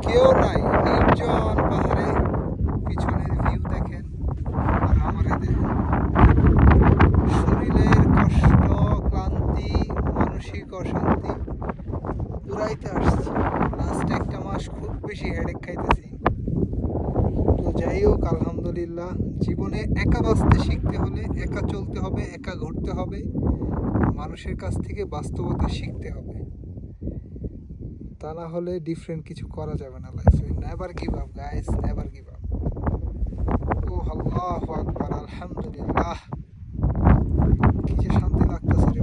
কেউ নাই, নির্জন পাহাড়ে। পিছনের ভিউ দেখেন আর আমারে দেখেন। শরীরের কষ্ট, ক্লান্তি, মানসিক অশান্তি পুরাইতে আসছি। লাস্ট একটা মাস খুব বেশি হেডেক খাইতেছি। তো যাই হোক, আলহামদুলিল্লাহ, জীবনে একা বাঁচতে শিখতে হলে একা চলতে হবে, একা ঘুরতে হবে, মানুষের কাছ থেকে বাস্তবতা শিখতে হবে। তা না হলে ডিফারেন্ট কিছু করা যাবে না লাইফে। Never give up guys, never give up. ও আল্লাহু আকবার, আলহামদুলিল্লাহ, কি যে শান্তি লাগতেছে রে।